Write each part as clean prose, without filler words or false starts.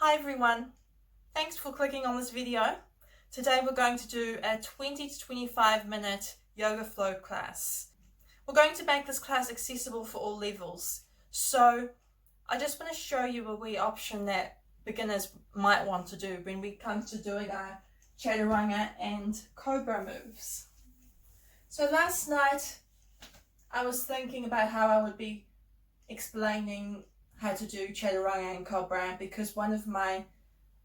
Hi everyone, thanks for clicking on this video. Today we're going to do a 20 to 25 minute yoga flow class. We're going to make this class accessible for all levels. So I just want to show you a wee option that beginners might want to do when we come to doing our Chaturanga and Cobra moves. So last night I was thinking about how I would be explaining how to do Chaturanga and Cobra because one of my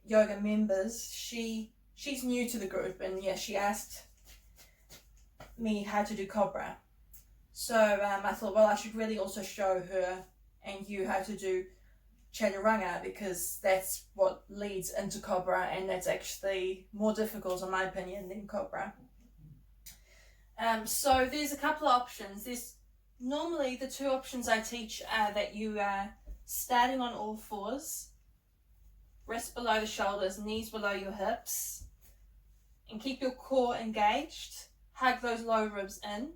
yoga members, she's new to the group, and she asked me how to do Cobra. So I thought, well, I should really also show her and you how to do Chaturanga because that's what leads into Cobra, and that's actually more difficult in my opinion than Cobra. So there's a couple of options. There's normally the two options I teach are that you are starting on all fours, wrists below the shoulders, knees below your hips, and keep your core engaged. Hug those low ribs in,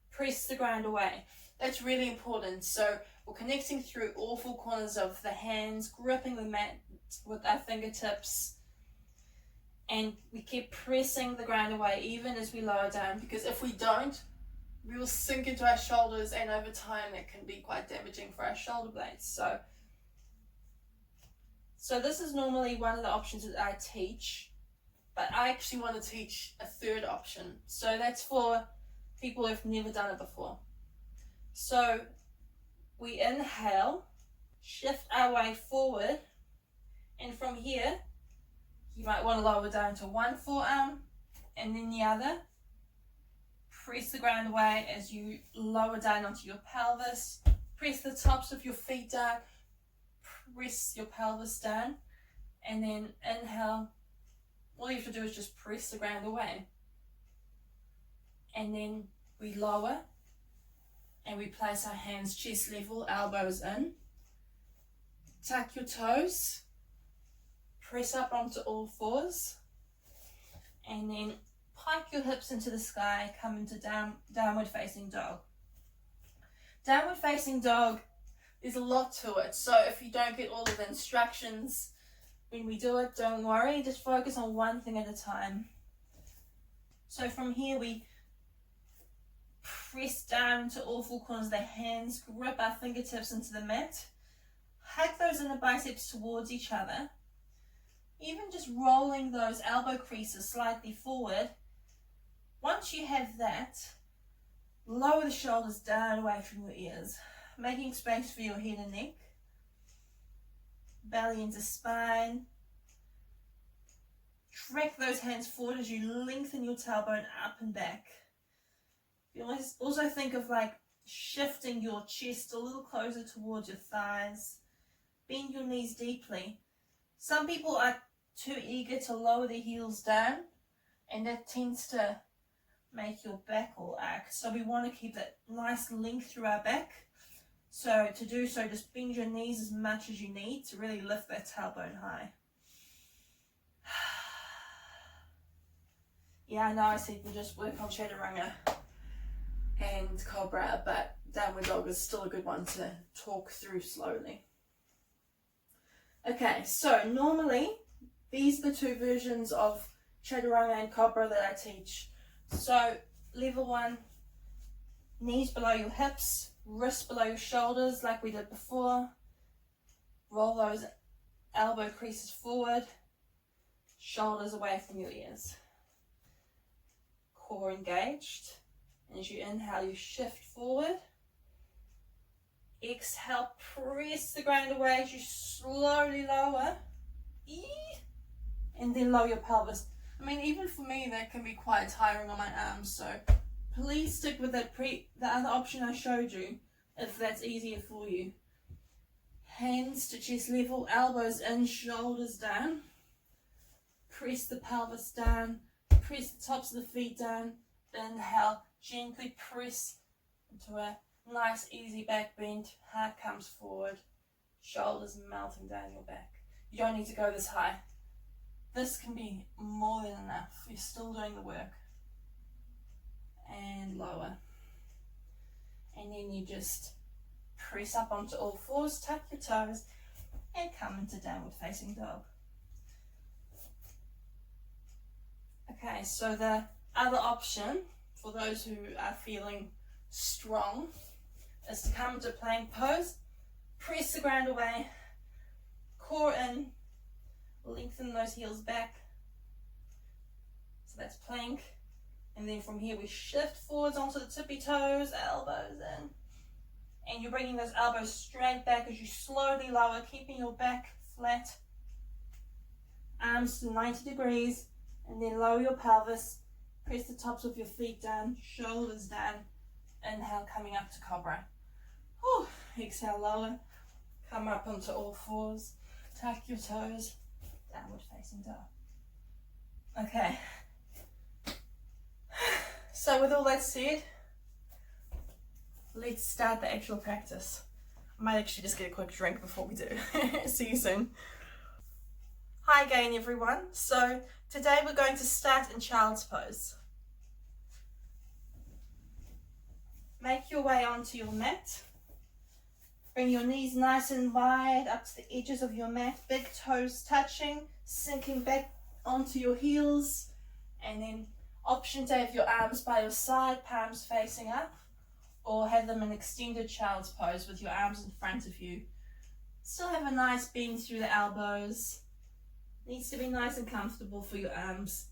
press the ground away. That's really important. So we're connecting through all four corners of the hands, gripping the mat with our fingertips, and we keep pressing the ground away even as we lower down, because if we don't, we will sink into our shoulders, and over time that can be quite damaging for our shoulder blades. So this is normally one of the options that I teach, but I actually want to teach a third option. So that's for people who've never done it before. So we inhale, shift our weight forward, and from here you might want to lower down to one forearm and then the other. Press the ground away as you lower down onto your pelvis. Press the tops of your feet down. Press your pelvis down. And then inhale. All you have to do is just press the ground away. And then we lower. And we place our hands chest level, elbows in. Tuck your toes. Press up onto all fours. And then pike your hips into the sky, come into downward facing dog. Downward facing dog, there's a lot to it. So if you don't get all of the instructions when we do it, don't worry, just focus on one thing at a time. So from here we press down to all four corners of the hands, grip our fingertips into the mat, hug those inner biceps towards each other, even just rolling those elbow creases slightly forward. Once you have that, lower the shoulders down away from your ears, making space for your head and neck. Belly into spine. Track those hands forward as you lengthen your tailbone up and back. You also think of like shifting your chest a little closer towards your thighs. Bend your knees deeply. Some people are too eager to lower their heels down, and that tends to make your back all arc. So we want to keep that nice length through our back. So to do so, just bend your knees as much as you need to really lift that tailbone high. Yeah, I know I said we'll just work on Chaturanga and Cobra, but downward dog is still a good one to talk through slowly. Okay, so normally these are the two versions of Chaturanga and Cobra that I teach. So level 1, knees below your hips, wrists below your shoulders like we did before. Roll those elbow creases forward, shoulders away from your ears. Core engaged. And as you inhale, you shift forward. Exhale, press the ground away as you slowly lower. And then lower your pelvis. I mean, even for me, that can be quite tiring on my arms, so please stick with the other option I showed you, if that's easier for you. Hands to chest level, elbows in, shoulders down. Press the pelvis down, press the tops of the feet down. Inhale, gently press into a nice easy back bend. Heart comes forward, shoulders melting down your back. You don't need to go this high. This can be more than enough. You're still doing the work. And lower. And then you just press up onto all fours, tuck your toes, and come into downward facing dog. Okay, so the other option for those who are feeling strong is to come into plank pose, press the ground away, core in, lengthen those heels back. So that's plank. And then from here we shift forwards onto the tippy toes, elbows in. And you're bringing those elbows straight back as you slowly lower, keeping your back flat. Arms to 90 degrees. And then lower your pelvis. Press the tops of your feet down, shoulders down. Inhale, coming up to Cobra. Whew. Exhale, lower. Come up onto all fours. Tuck your toes. Downward facing dog. Okay. So with all that said, let's start the actual practice. I might actually just get a quick drink before we do. See you soon. Hi again everyone. So today we're going to start in child's pose. Make your way onto your mat. Bring your knees nice and wide up to the edges of your mat. Big toes touching, sinking back onto your heels. And then option to have your arms by your side, palms facing up. Or have them in extended child's pose with your arms in front of you. Still have a nice bend through the elbows. Needs to be nice and comfortable for your arms.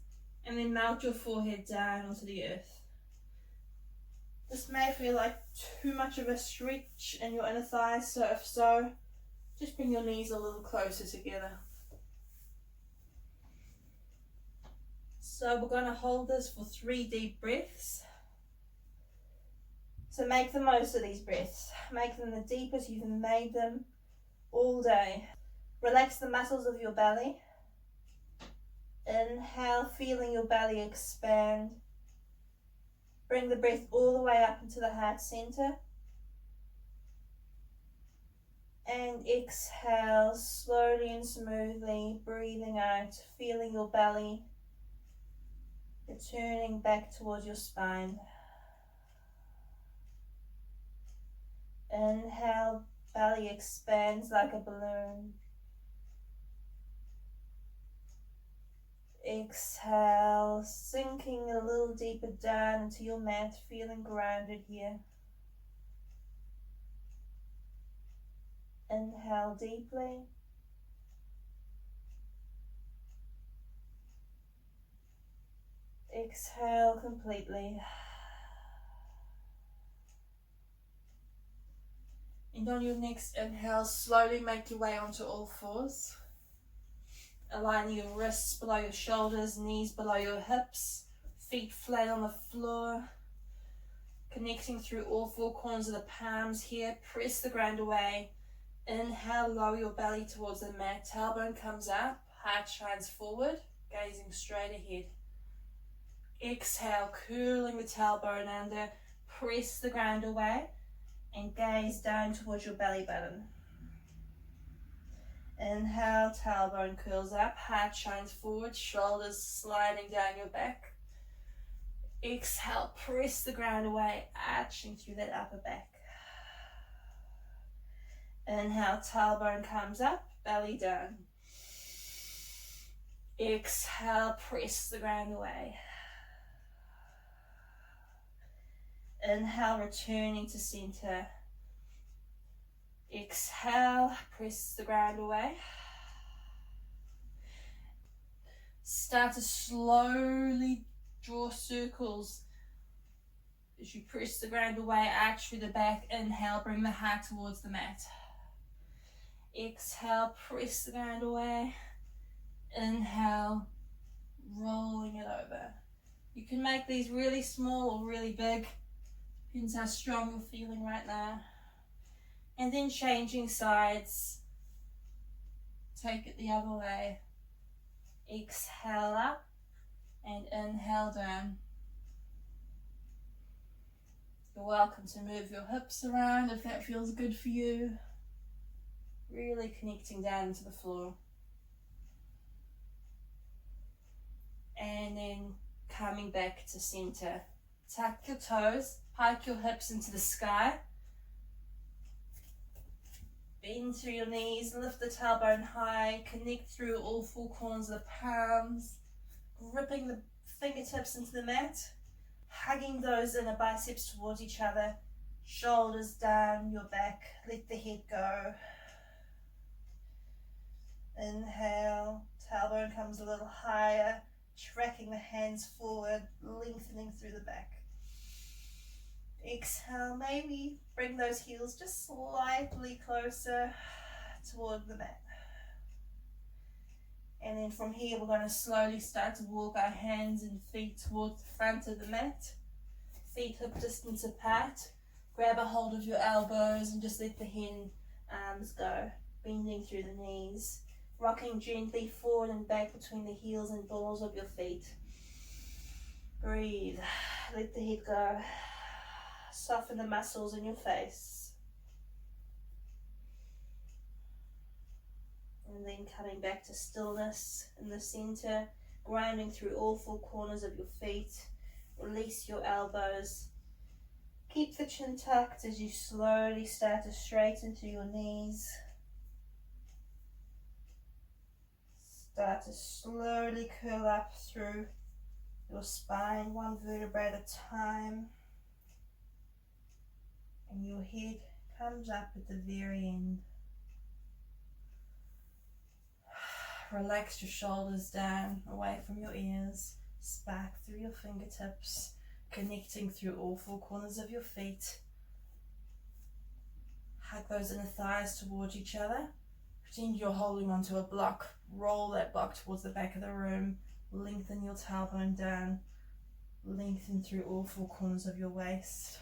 And then melt your forehead down onto the earth. This may feel like too much of a stretch in your inner thighs, so if so, just bring your knees a little closer together. So we're going to hold this for 3 deep breaths. So make the most of these breaths. Make them the deepest you've made them all day. Relax the muscles of your belly. Inhale, feeling your belly expand. Bring the breath all the way up into the heart center. And exhale slowly and smoothly, breathing out, feeling your belly returning back towards your spine. Inhale, belly expands like a balloon. Exhale, sinking a little deeper down into your mat, feeling grounded here. Inhale deeply. Exhale completely. And on your next inhale, slowly make your way onto all fours. Aligning your wrists below your shoulders, knees below your hips, feet flat on the floor. Connecting through all 4 corners of the palms here. Press the ground away. Inhale, lower your belly towards the mat. Tailbone comes up, heart shines forward, gazing straight ahead. Exhale, curling the tailbone under. Press the ground away and gaze down towards your belly button. Inhale, tailbone curls up, heart shines forward, shoulders sliding down your back. Exhale, press the ground away, arching through that upper back. Inhale, tailbone comes up, belly down. Exhale, press the ground away. Inhale, returning to center. Exhale, press the ground away. Start to slowly draw circles as you press the ground away, arch through the back. Inhale, bring the heart towards the mat. Exhale, press the ground away. Inhale, rolling it over. You can make these really small or really big. Depends how strong you're feeling right now. And then changing sides. Take it the other way. Exhale up and inhale down. You're welcome to move your hips around if that feels good for you. Really connecting down to the floor. And then coming back to center. Tuck your toes, pike your hips into the sky. Bend through your knees, lift the tailbone high, connect through all four corners of the palms, gripping the fingertips into the mat, hugging those inner biceps towards each other, shoulders down your back, let the head go. Inhale, tailbone comes a little higher, tracking the hands forward, lengthening through the back. Exhale, maybe bring those heels just slightly closer toward the mat. And then from here, we're going to slowly start to walk our hands and feet towards the front of the mat. Feet hip distance apart. Grab a hold of your elbows and just let the hand arms go, bending through the knees. Rocking gently forward and back between the heels and balls of your feet. Breathe. Let the head go. Soften the muscles in your face. And then coming back to stillness in the center, grounding through all four corners of your feet. Release your elbows. Keep the chin tucked as you slowly start to straighten through your knees. Start to slowly curl up through your spine, one vertebrae at a time. And your head comes up at the very end. Relax your shoulders down, away from your ears. Spark through your fingertips, connecting through all four corners of your feet. Hug those inner thighs towards each other. Pretend you're holding onto a block. Roll that block towards the back of the room. Lengthen your tailbone down. Lengthen through all four corners of your waist.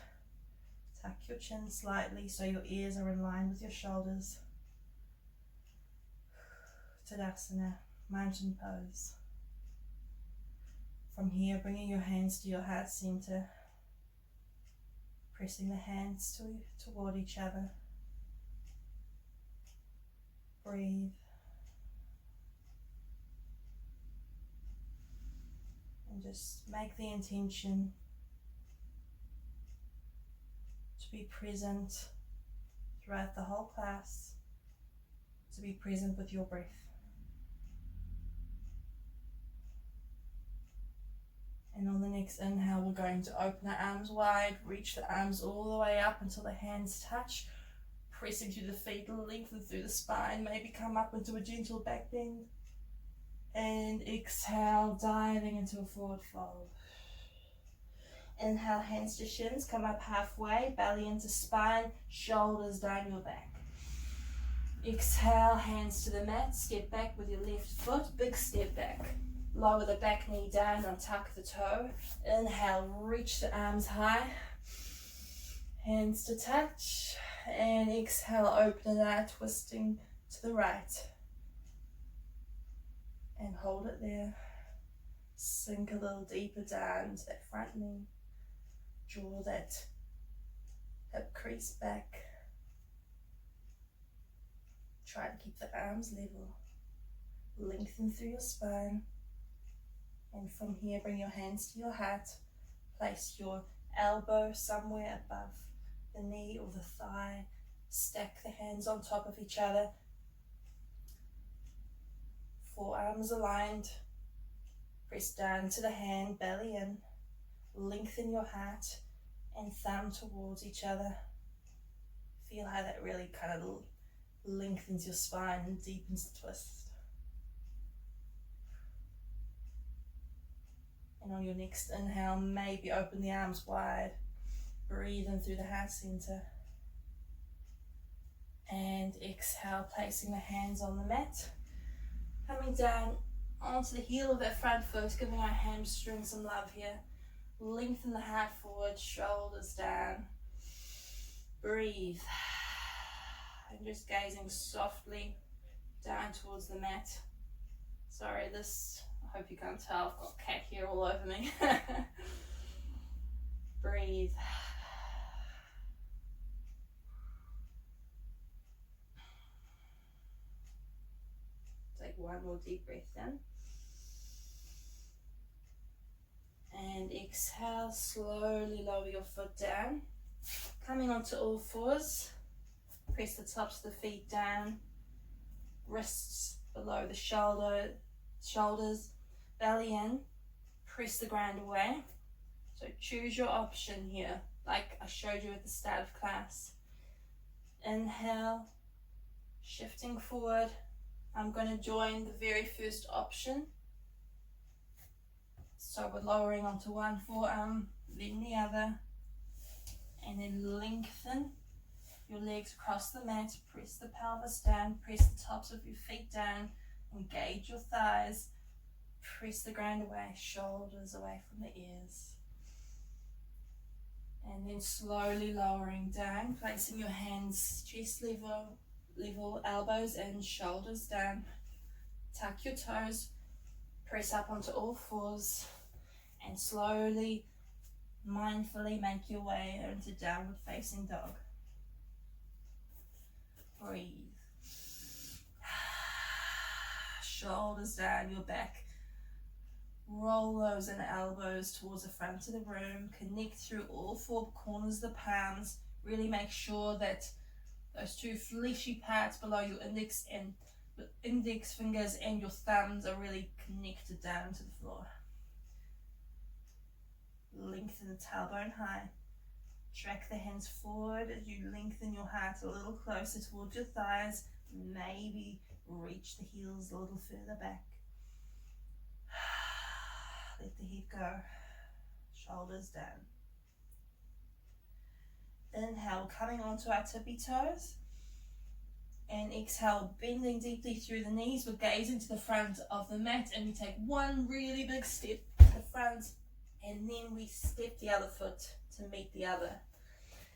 Tuck your chin slightly so your ears are in line with your shoulders. Tadasana, mountain pose. From here, bringing your hands to your heart center. Pressing the hands toward each other. Breathe. And just make the intention to be present throughout the whole class, to be present with your breath. And on the next inhale, we're going to open our arms wide, reach the arms all the way up until the hands touch, pressing through the feet, lengthen through the spine, maybe come up into a gentle back bend. And exhale, diving into a forward fold. Inhale, hands to shins, come up halfway, belly into spine, shoulders down your back. Exhale, hands to the mat, step back with your left foot, big step back. Lower the back knee down and tuck the toe. Inhale, reach the arms high, hands to touch, and exhale, open it out, twisting to the right. And hold it there. Sink a little deeper down to that front knee. Draw that hip crease back. Try to keep the arms level. Lengthen through your spine. And from here, bring your hands to your heart. Place your elbow somewhere above the knee or the thigh. Stack the hands on top of each other. Forearms aligned. Press down to the hand, belly in. Lengthen your heart and thumb towards each other. Feel how that really kind of lengthens your spine and deepens the twist. And on your next inhale, maybe open the arms wide. Breathe in through the heart center. And exhale, placing the hands on the mat. Coming down onto the heel of that front foot, giving our hamstring some love here. Lengthen the heart forward, shoulders down. Breathe. And just gazing softly down towards the mat. Sorry, I hope you can't tell, I've got cat hair all over me. Breathe. Take one more deep breath in. And exhale, slowly lower your foot down. Coming onto all fours. Press the tops of the feet down, wrists below the shoulders, belly in, press the ground away. So choose your option here, like I showed you at the start of class. Inhale, shifting forward. I'm going to join the very first option. So we're lowering onto one forearm, then the other, and then lengthen your legs across the mat, press the pelvis down, press the tops of your feet down, engage your thighs, press the ground away, shoulders away from the ears. And then slowly lowering down, placing your hands chest level, elbows in, shoulders down. Tuck your toes, press up onto all fours, and slowly, mindfully make your way into downward facing dog. Breathe. Shoulders down your back. Roll those inner elbows towards the front of the room. Connect through all four corners of the palms. Really make sure that those two fleshy parts below your index fingers and your thumbs are really connected down to the floor. Lengthen the tailbone high. Track the hands forward as you lengthen your heart a little closer towards your thighs. Maybe reach the heels a little further back. Let the head go. Shoulders down. Inhale, coming onto our tippy toes. And exhale, bending deeply through the knees. We're gazing to the front of the mat, and we take one really big step to the front, and then we step the other foot to meet the other.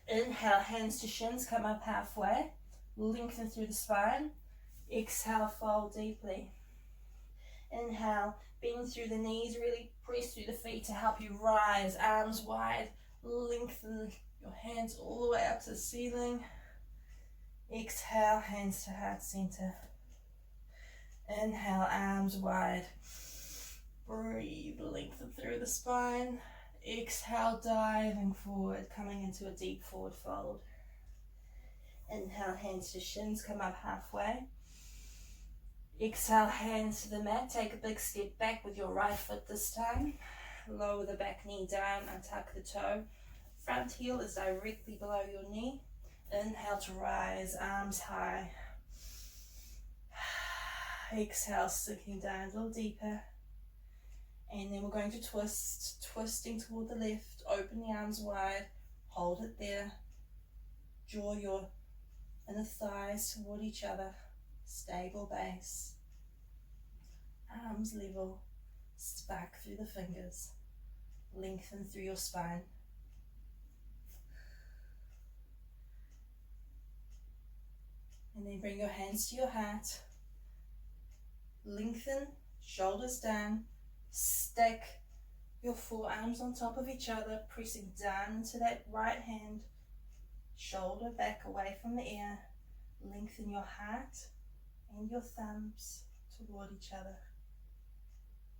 Inhale, hands to shins, come up halfway. Lengthen through the spine. Exhale, fold deeply. Inhale, bend through the knees, really press through the feet to help you rise, arms wide. Lengthen your hands all the way up to the ceiling. Exhale, hands to heart center. Inhale, arms wide. Breathe, lengthen through the spine. Exhale, diving forward, coming into a deep forward fold. Inhale, hands to shins, come up halfway. Exhale, hands to the mat. Take a big step back with your right foot this time. Lower the back knee down, untuck the toe. Front heel is directly below your knee. Inhale to rise, arms high. Exhale, sinking down a little deeper. And then we're going to twist, twisting toward the left. Open the arms wide, hold it there. Draw your inner thighs toward each other. Stable base. Arms level. Spark through the fingers. Lengthen through your spine. And then bring your hands to your heart. Lengthen, shoulders down. Stack your forearms on top of each other, pressing down into that right hand. Shoulder back away from the ear. Lengthen your heart and your thumbs toward each other.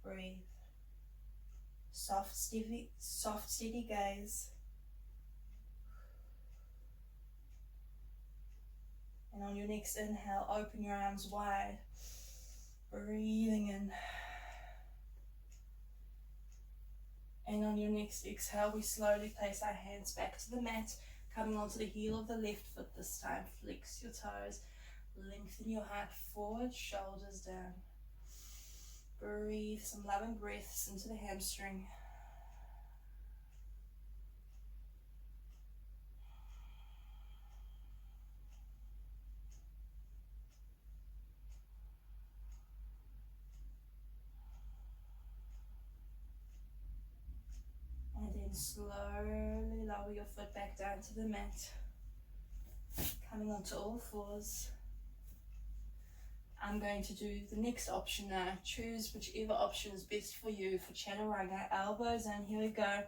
Breathe. Soft, steady gaze. And on your next inhale, open your arms wide. Breathing in. And on your next exhale, we slowly place our hands back to the mat, coming onto the heel of the left foot this time. Flex your toes. Lengthen your heart forward, shoulders down. Breathe some loving breaths into the hamstring. And then slowly lower your foot back down to the mat. Coming onto all fours. I'm going to do the next option now. Choose whichever option is best for you for Chaturanga. Elbows in, here we go.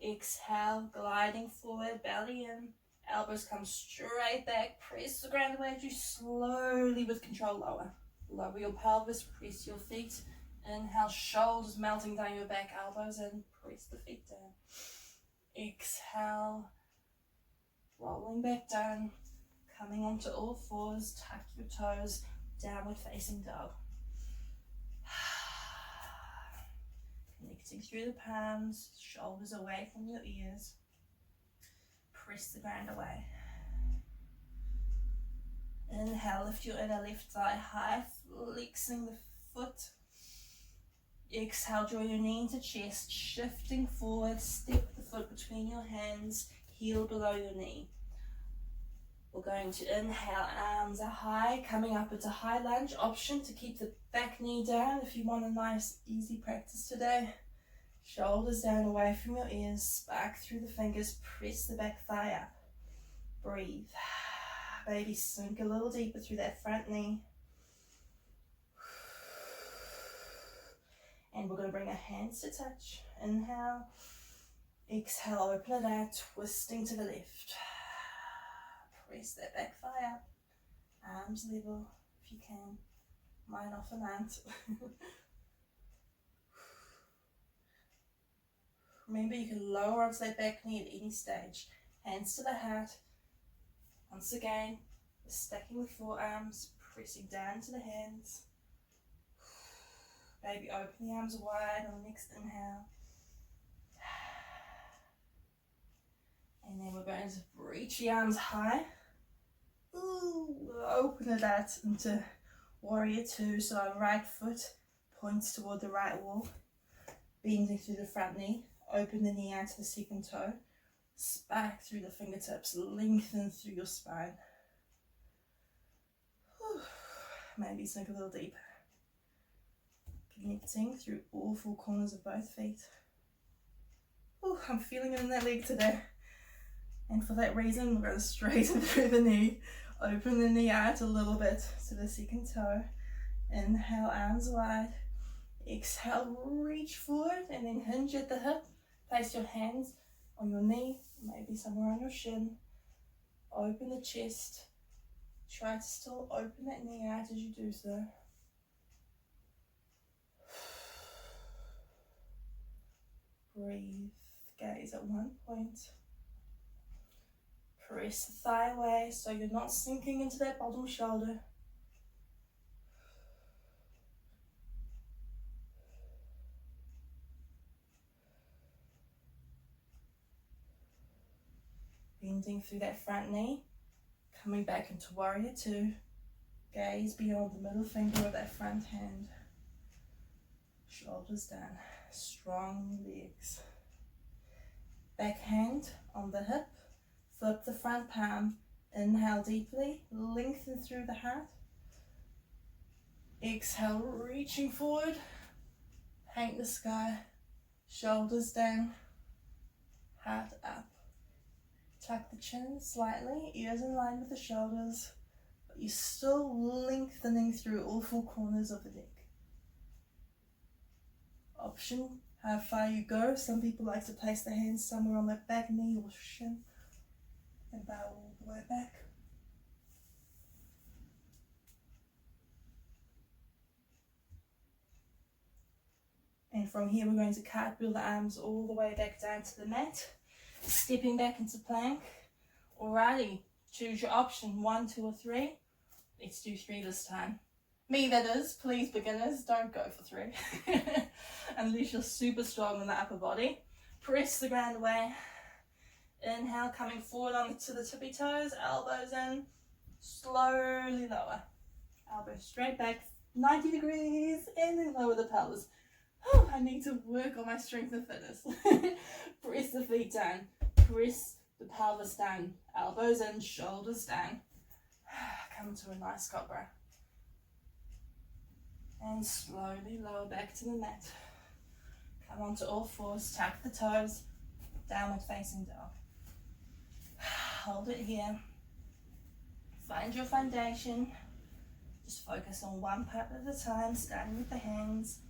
Exhale, gliding forward, belly in. Elbows come straight back. Press the ground away as you slowly, with control, lower. Lower your pelvis, press your feet. Inhale, shoulders melting down your back, elbows in. Press the feet down. Exhale, rolling back down. Coming onto all fours, tuck your toes, downward facing dog. Connecting through the palms, shoulders away from your ears. Press the ground away. Inhale, lift your inner left thigh high, flexing the foot. Exhale, draw your knee into chest, shifting forward, step the foot between your hands, heel below your knee. We're going to inhale, arms are high, coming up into high lunge, option to keep the back knee down if you want a nice easy practice today. Shoulders down away from your ears, spark through the fingers, press the back thigh up. Breathe. Baby, sink a little deeper through that front knee. And we're going to bring our hands to touch. Inhale. Exhale, open it out, twisting to the left. Press that back thigh up. Arms level if you can. Mine often aren't. Remember, you can lower onto that back knee at any stage. Hands to the heart. Once again, we're stacking the forearms, pressing down to the hands. Baby, open the arms wide on the next inhale. And then we're going to reach the arms high. Ooh, open it out into warrior two. So our right foot points toward the right wall. Bending through the front knee. Open the knee out to the second toe. Spark through the fingertips. Lengthen through your spine. Whew. Maybe sink a little deeper. Connecting through all four corners of both feet. Ooh, I'm feeling it in that leg today. And for that reason, we're going to straighten through the knee. Open the knee out a little bit to the second toe. Inhale, arms wide. Exhale, reach forward and then hinge at the hip. Place your hands on your knee, maybe somewhere on your shin. Open the chest. Try to still open that knee out as you do so. Breathe. Gaze at one point. Press the thigh away so you're not sinking into that bottom shoulder. Bending through that front knee. Coming back into warrior two. Gaze beyond the middle finger of that front hand. Shoulders down. Strong legs. Back hand on the hip. Flip the front palm. Inhale deeply. Lengthen through the heart. Exhale, reaching forward. Paint the sky. Shoulders down. Heart up. Tuck the chin slightly. Ears in line with the shoulders. But you're still lengthening through all four corners of the neck. Option, how far you go. Some people like to place their hands somewhere on their back knee or shin and bow all the way back. And from here we're going to cartwheel the arms all the way back down to the mat, stepping back into plank. Alrighty, choose your option, 1, 2 or 3. Let's do 3 this time. Me, that is. Please, beginners, don't go for 3. Unless you're super strong in the upper body. Press the ground away. Inhale, coming forward onto the tippy toes, elbows in. Slowly lower. Elbows straight back, 90 degrees, and then lower the pelvis. Oh, I need to work on my strength and fitness. Press the feet down. Press the pelvis down. Elbows in, shoulders down. Come to a nice Cobra. And slowly lower back to the mat. Come onto all fours, tuck the toes, downward facing dog. Hold it here. Find your foundation. Just focus on one part at a time, starting with the hands.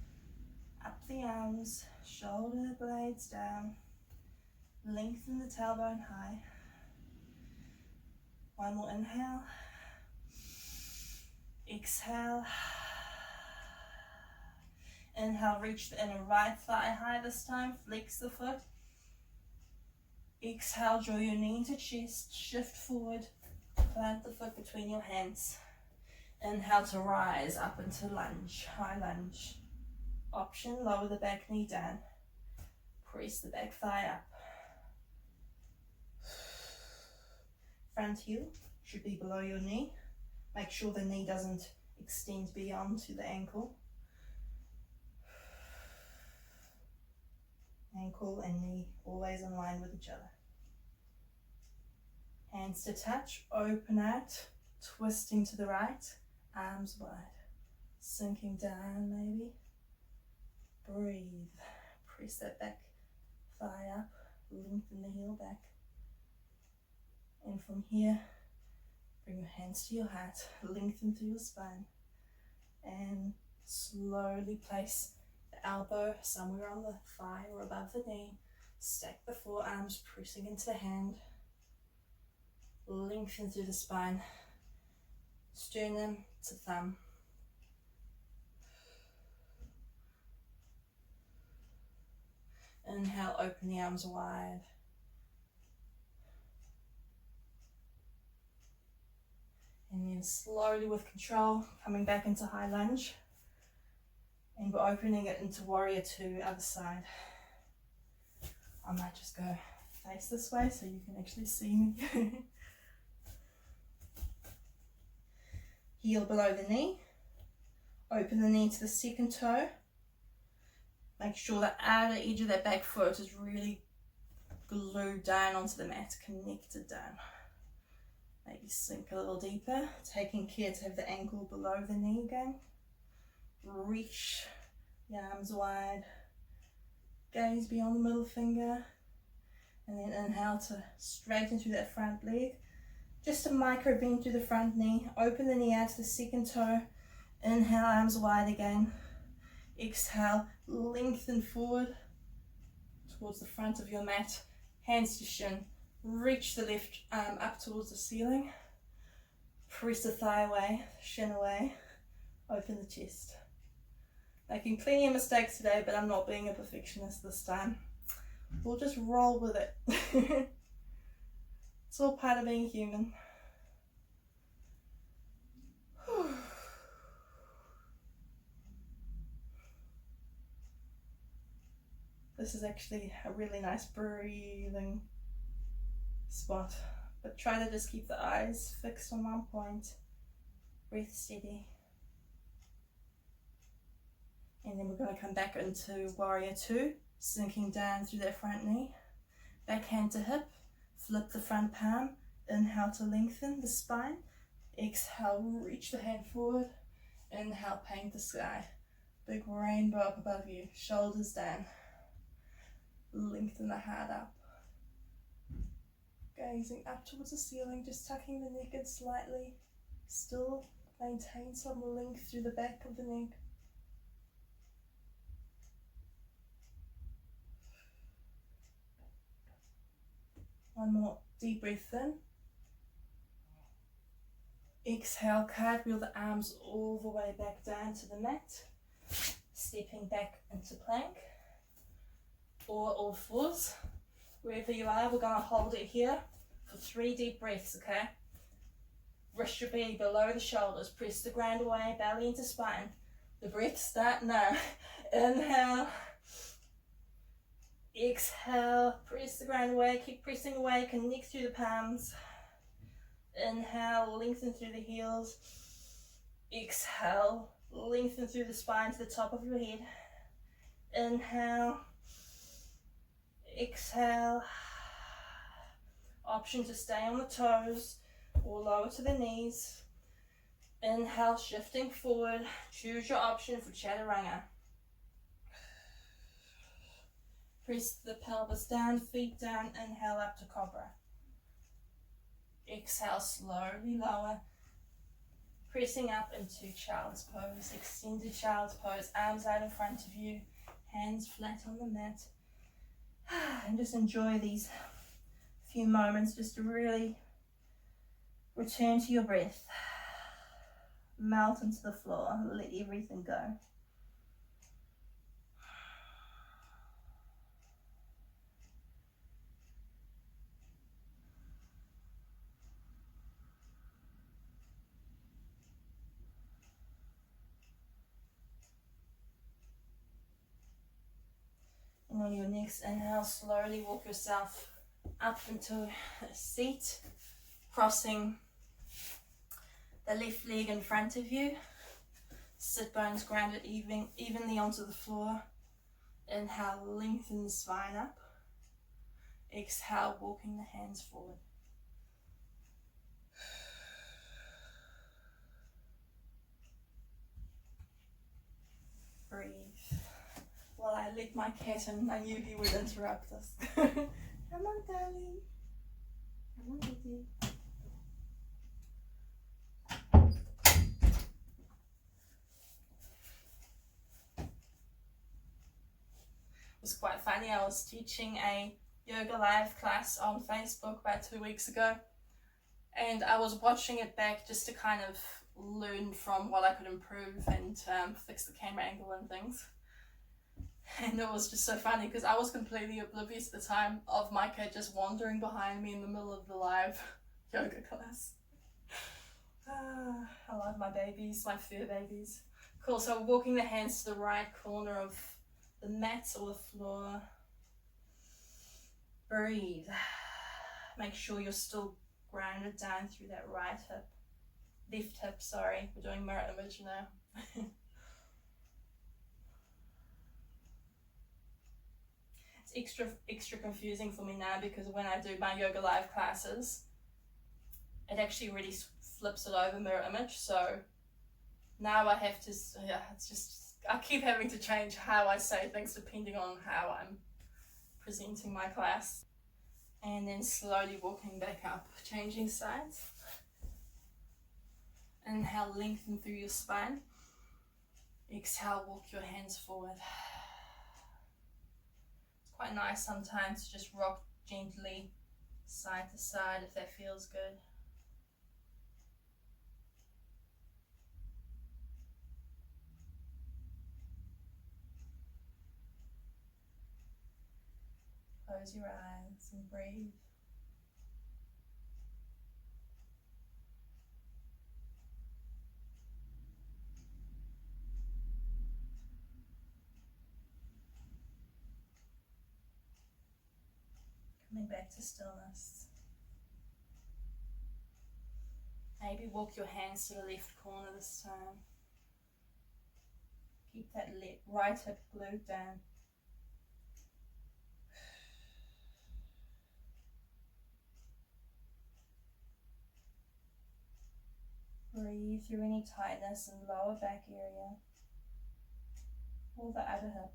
Up the arms, shoulder blades down. Lengthen the tailbone high. One more inhale. Exhale. Inhale, reach the inner right thigh high this time. Flex the foot. Exhale, draw your knee into chest. Shift forward. plant the foot between your hands. Inhale to rise up into lunge, high lunge. Option, lower the back knee down. Press the back thigh up. Front heel should be below your knee. Make sure the knee doesn't extend beyond to the ankle. Ankle and knee always in line with each other. Hands to touch, open out, twisting to the right, arms wide. Sinking down maybe. Breathe. Press that back thigh up, lengthen the heel back. And from here, bring your hands to your heart, lengthen through your spine, and slowly place the elbow somewhere on the thigh or above the knee. Stack the forearms, pressing into the hand. Lengthen through the spine, sternum to thumb. Inhale, open the arms wide. And then slowly with control, coming back into high lunge. And we're opening it into warrior two, other side. I might just go face this way so you can actually see me. Heel below the knee. Open the knee to the second toe. Make sure the outer edge of that back foot is really glued down onto the mat, connected down. Maybe sink a little deeper, taking care to have the ankle below the knee again. Reach the arms wide, gaze beyond the middle finger, and then inhale to straighten through that front leg. Just a micro bend through the front knee, open the knee out to the second toe, inhale, arms wide again. Exhale, lengthen forward towards the front of your mat, hands to shin. Reach the left arm up towards the ceiling. Press the thigh away, shin away. Open the chest. Making plenty of mistakes today, but I'm not being a perfectionist this time. We'll just roll with it. It's all part of being human. This is actually a really nice breathing spot, but try to just keep the eyes fixed on one point. Breathe steady. And then we're going to come back into warrior two, sinking down through that front knee. Back hand to hip, flip the front palm. Inhale to lengthen the spine. Exhale, reach the hand forward. Inhale, paint the sky. Big rainbow up above you, shoulders down. Lengthen the heart up. Gazing up towards the ceiling, just tucking the neck in slightly. Still maintain some length through the back of the neck. One more deep breath in. Exhale, cartwheel the arms all the way back down to the mat. Stepping back into plank or all fours. Wherever you are, we're going to hold it here for 3 deep breaths, okay? Wrist should be below the shoulders. Press the ground away, belly into spine. The breaths start now. Inhale. Exhale. Press the ground away. Keep pressing away. Connect through the palms. Inhale. Lengthen through the heels. Exhale. Lengthen through the spine to the top of your head. Inhale. Exhale. Option to stay on the toes or lower to the knees. Inhale, shifting forward. Choose your option for Chaturanga. Press the pelvis down, feet down. Inhale up to Cobra. Exhale, slowly lower. Pressing up into Child's Pose, extended Child's Pose. Arms out in front of you, hands flat on the mat. And just enjoy these few moments just to really return to your breath. Melt into the floor, let everything go. on your next inhale, slowly walk yourself up into a seat, crossing the left leg in front of you. Sit bones grounded evenly onto the floor. Inhale, lengthen the spine up. Exhale, walking the hands forward. Breathe. Well, I let my cat in. I knew he would interrupt us. Come on, darling. Come on, baby. It was quite funny. I was teaching a yoga live class on Facebook about 2 weeks ago, and I was watching it back just to kind of learn from what I could improve and fix the camera angle and things. And it was just so funny because I was completely oblivious at the time of my cat just wandering behind me in the middle of the live yoga class. I love my babies, my fur babies. Cool, so walking the hands to the right corner of the mat or the floor. Breathe. Make sure you're still grounded down through that right hip. Left hip, sorry. We're doing mirror image now. It's extra confusing for me now because when I do my yoga live classes, it actually really flips it over mirror image. So now I have to, it's just, I keep having to change how I say things depending on how I'm presenting my class. And then slowly walking back up, changing sides. Inhale, lengthen through your spine. Exhale, walk your hands forward. It's quite nice sometimes to just rock gently side to side if that feels good. Close your eyes and breathe. Coming back to stillness. Maybe walk your hands to the left corner this time. Keep that right hip glued down. Breathe through any tightness in lower back area or the other hip.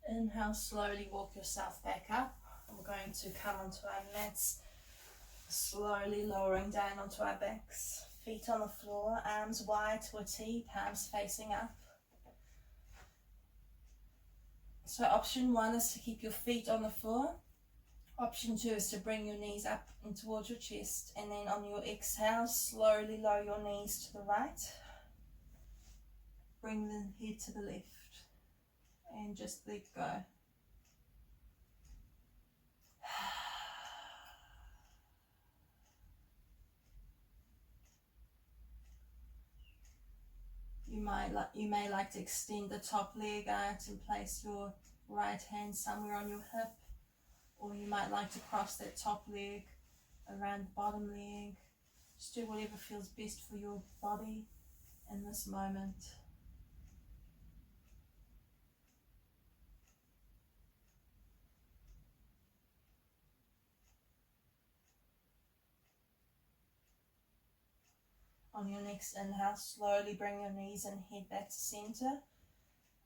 Inhale, slowly walk yourself back up. We're going to come onto our mats, slowly lowering down onto our backs. Feet on the floor, arms wide to a T, palms facing up. So option 1 is to keep your feet on the floor. Option 2 is to bring your knees up and towards your chest, and then on your exhale, slowly lower your knees to the right. Bring the head to the left. And just let go. You may like to extend the top leg out and place your right hand somewhere on your hip, or you might like to cross that top leg around the bottom leg. Just do whatever feels best for your body in this moment. On your next inhale, slowly bring your knees and head back to center.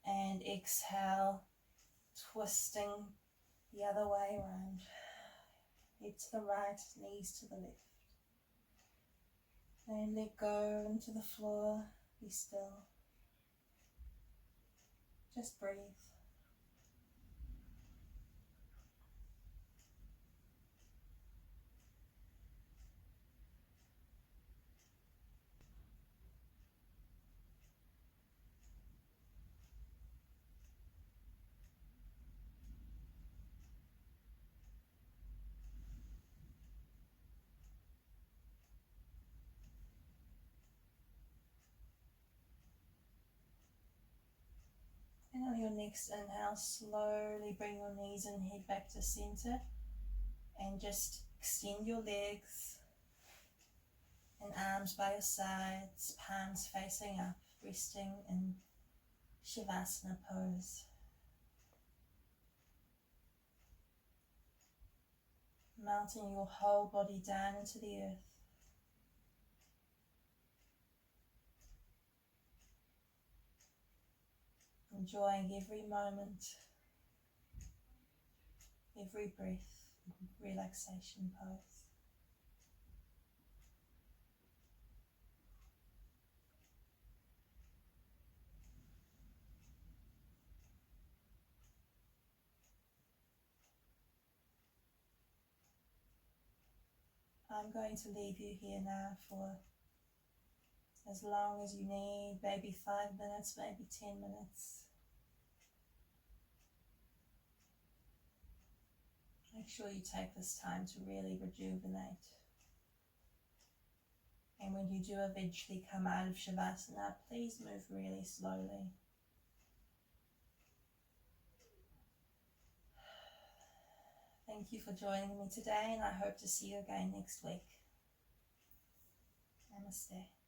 And exhale, twisting the other way around. Head to the right, knees to the left. And let go into the floor. Be still. Just breathe. your next inhale, slowly bring your knees and head back to center and just extend your legs and arms by your sides, palms facing up, resting in Shavasana pose. Melting your whole body down into the earth. Enjoying every moment, every breath, relaxation pose. I'm going to leave you here now for as long as you need, maybe 5 minutes, maybe 10 minutes. Make sure you take this time to really rejuvenate. And when you do eventually come out of Shavasana, please move really slowly. Thank you for joining me today, and I hope to see you again next week. Namaste.